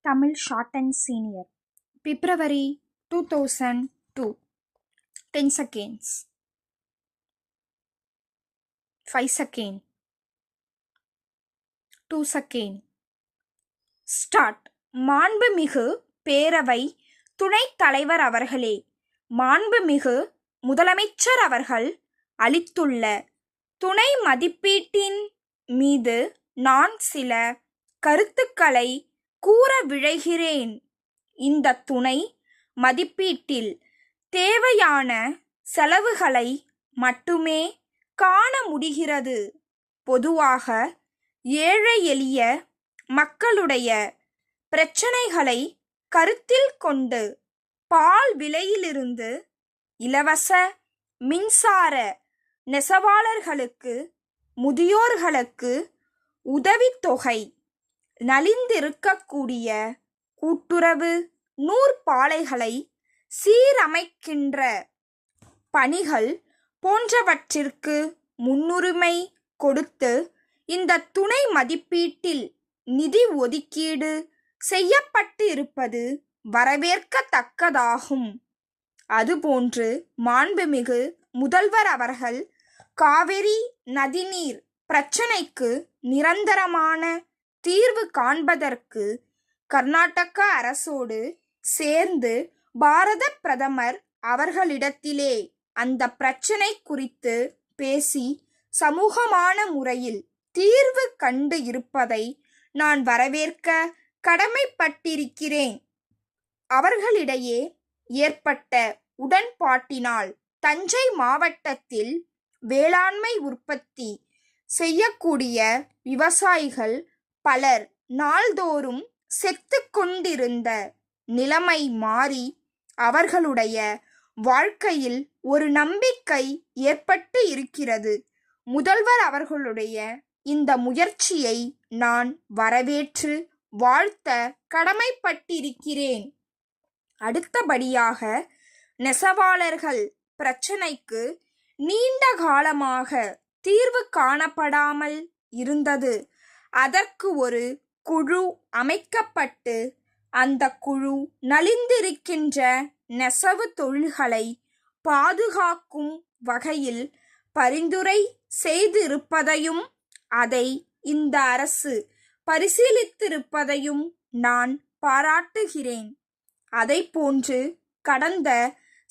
Tamil Short and Senior, February 2002. 10 seconds. 5 seconds. 2 seconds. Start. மாண்புமிகு பேரவை துணைத் தலைவர் அவர்களே, மாண்புமிகு முதலமைச்சர் அவர்கள் அளித்துள்ள துணை மதிப்பீட்டின் மீது நான் சில கருத்துக்களை கூற விழைகிறேன். இந்த துணை மதிப்பீட்டில் தேவையான செலவுகளை மட்டுமே காண முடிகிறது. பொதுவாக ஏழை எளிய மக்களுடைய பிரச்சனைகளை கருத்தில் கொண்டு பால் விலையிலிருந்து இலவச மின்சார நெசவாளர்களுக்கு, முதியோர்களுக்கு உதவித்தொகை, நலிந்திருக்கக்கூடிய கூட்டுறவு நூற்பாலைகளை சீரமைக்கின்ற பணிகள் போன்றவற்றிற்கு முன்னுரிமை கொடுத்து இந்த துணை மதிப்பீட்டில் நிதி ஒதுக்கீடு செய்யப்பட்டு இருப்பது வரவேற்கத்தக்கதாகும். அதுபோன்று மாண்புமிகு முதல்வர் அவர்கள் காவிரி நதிநீர் பிரச்சனைக்கு நிரந்தரமான தீர்வு காண்பதற்கு கர்நாடக அரசோடு சேர்ந்து பாரத பிரதமர் அவர்களிடத்திலே அந்த பிரச்சனை குறித்து பேசி சமூகமான முறையில் தீர்வு கண்டு இருப்பதை நான் வரவேற்க கடமைப்பட்டிருக்கிறேன். அவர்களிடையே ஏற்பட்ட உடன்பாட்டினால் தஞ்சை மாவட்டத்தில் வேளாண்மை உற்பத்தி செய்யக்கூடிய விவசாயிகள் பலர் நாள்தோறும் செத்து கொண்டிருந்த நிலைமை மாறி அவர்களுடைய வாழ்க்கையில் ஒரு நம்பிக்கை ஏற்பட்டு இருக்கிறது. முதல்வர் அவர்களுடைய இந்த முயற்சியை நான் வரவேற்று வாழ்த்த கடமைப்பட்டிருக்கிறேன். அடுத்தபடியாக நெசவாளர்கள் பிரச்சனைக்கு நீண்ட காலமாக தீர்வு காணப்படாமல் இருந்தது. அதற்கு ஒரு குழு அமைக்கப்பட்டு அந்த குழு நலிந்திருக்கின்ற நெசவு தொழில்களை பாதுகாக்கும் வகையில் பரிந்துரை செய்திருப்பதையும் அதை இந்த அரசு பரிசீலித்திருப்பதையும் நான் பாராட்டுகிறேன். அதைப்போன்று கடந்த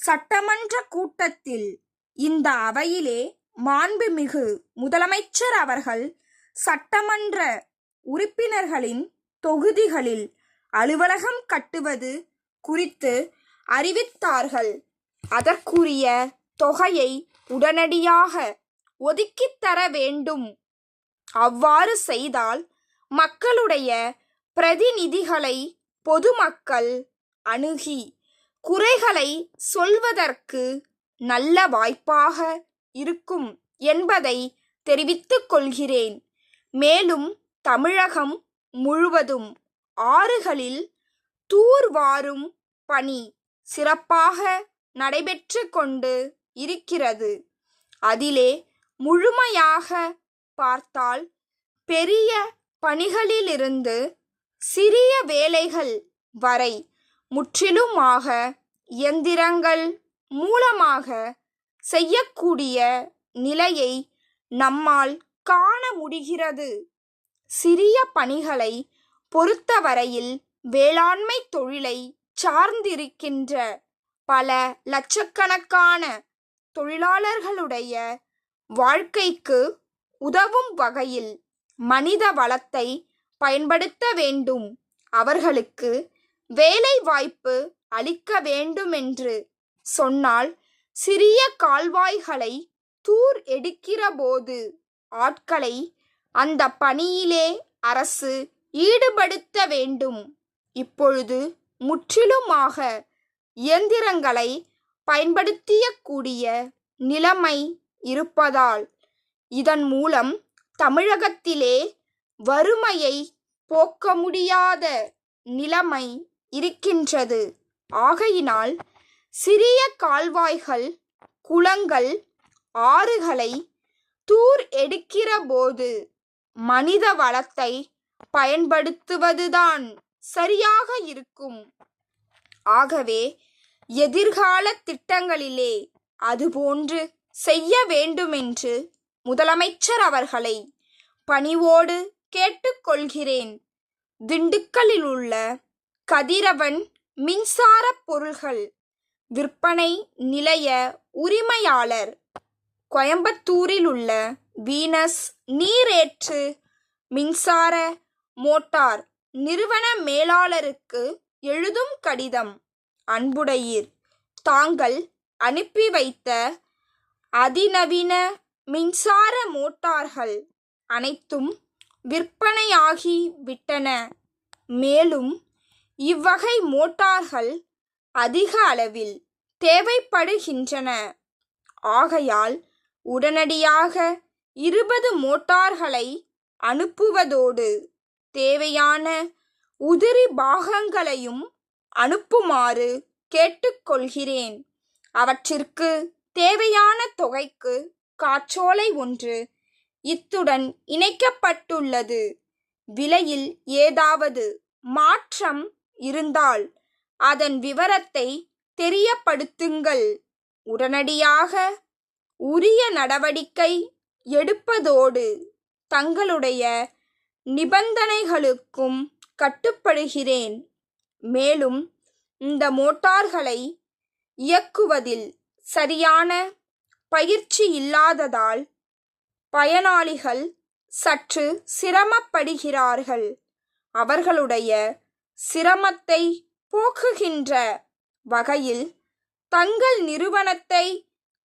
சட்டமன்ற கூட்டத்தில் இந்த அவையிலே மாண்புமிகு முதலமைச்சர் அவர்கள் சட்டமன்ற உறுப்பினர்களின் தொகுதிகளில் அலுவலகம் கட்டுவது குறித்து அறிவித்தார்கள். அதற்குரிய தொகையை உடனடியாக ஒதுக்கித் தர வேண்டும். அவ்வாறு செய்தால் மக்களுடைய பிரதிநிதிகளை பொதுமக்கள் அணுகி குறைகளை சொல்வதற்கு நல்ல வாய்ப்பாக இருக்கும் என்பதை தெரிவித்துக் கொள்கிறேன். மேலும் தமிழகம் முழுவதும் ஆறுகளில் தூர்வாரும் பணி சிறப்பாக நடைபெற்று கொண்டு இருக்கிறது. அதிலே முழுமையாக பார்த்தால் பெரிய பணிகளிலிருந்து சிறிய வேலைகள் வரை முற்றிலுமாக இயந்திரங்கள் மூலமாக செய்யக்கூடிய நிலையை நம்மால் காண முடிகிறது. சிறிய பணிகளை பொறுத்தவரையில் வேளாண்மை தொழிலை சார்ந்திருக்கின்ற பல லட்சக்கணக்கான தொழிலாளர்களுடைய வாழ்க்கைக்கு உதவும் வகையில் மனித வளத்தை பயன்படுத்த வேண்டும். அவர்களுக்கு வேலை வாய்ப்பு அளிக்க வேண்டுமென்று சொன்னால் சிறிய கால்வாய்களை தூர் எடுக்கிற போது ஆட்களை அந்த பணியிலே அரசு ஈடுபடுத்த வேண்டும். இப்பொழுது முற்றிலுமாக இயந்திரங்களை பயன்படுத்தியக்கூடிய நிலைமை இருப்பதால் இதன் மூலம் தமிழகத்திலே வறுமையை போக்க முடியாத நிலைமை இருக்கின்றது. ஆகையினால் சிறிய கால்வாய்கள், குளங்கள், ஆறுகளை தூர் எடுக்கிற போது மனித வளத்தை பயன்படுத்துவதுதான் சரியாக இருக்கும். ஆகவே எதிர்கால திட்டங்களிலே அதுபோன்று செய்ய வேண்டுமென்று முதலமைச்சர் அவர்களை பணிவோடு கேட்டுக்கொள்கிறேன். திண்டுக்கல்லில் உள்ள கதிரவன் மின்சார பொருள்கள் விற்பனை நிலைய உரிமையாளர், கோயம்புத்தூரில் உள்ள வீனஸ் நீரேற்று மின்சார மோட்டார் நிறுவன மேலாளருக்கு எழுதும் கடிதம். அன்புடையீர், தாங்கள் அனுப்பி வைத்த அதிநவீன மின்சார மோட்டார்கள் அனைத்தும் விற்பனையாகி விட்டன. மேலும் இவ்வகை மோட்டார்கள் அதிக அளவில் தேவைப்படுகின்றன. ஆகையால் உடனடியாக 20 மோட்டார்களை அனுப்புவதோடு தேவையான உதிரி பாகங்களையும் அனுப்புமாறு கேட்டுக்கொள்கிறேன். அவற்றிற்கு தேவையான தொகைக்கு காற்றோலை ஒன்று இத்துடன் இணைக்கப்பட்டுள்ளது. விலையில் ஏதாவது மாற்றம் இருந்தால் அதன் விவரத்தை தெரியப்படுத்துங்கள். உடனடியாக உரிய நடவடிக்கை எடுப்பதோடு தங்களுடைய நிபந்தனைகளுக்கும் கட்டுப்படுகிறேன். மேலும் இந்த மோட்டார்களை இயக்குவதில் சரியான பயிற்சி இல்லாததால் பயனாளிகள் சற்று சிரமப்படுகிறார்கள். அவர்களுடைய சிரமத்தை போக்குகின்ற வகையில் தங்கள் நிறுவனத்தை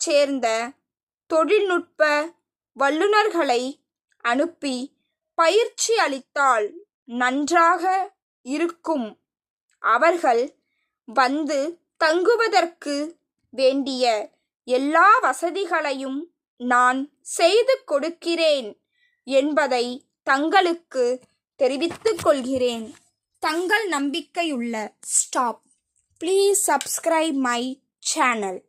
சேர்ந்த தொழில்நுட்ப வல்லுநர்களை அனுப்பி பயிற்சி அளித்தால் நன்றாக இருக்கும். அவர்கள் வந்து தங்குவதற்கு வேண்டிய எல்லா வசதிகளையும் நான் செய்து கொடுக்கிறேன் என்பதை தங்களுக்கு தெரிவித்துக் கொள்கிறேன். தங்கள் நம்பிக்கையுள்ள staff. Please subscribe my channel.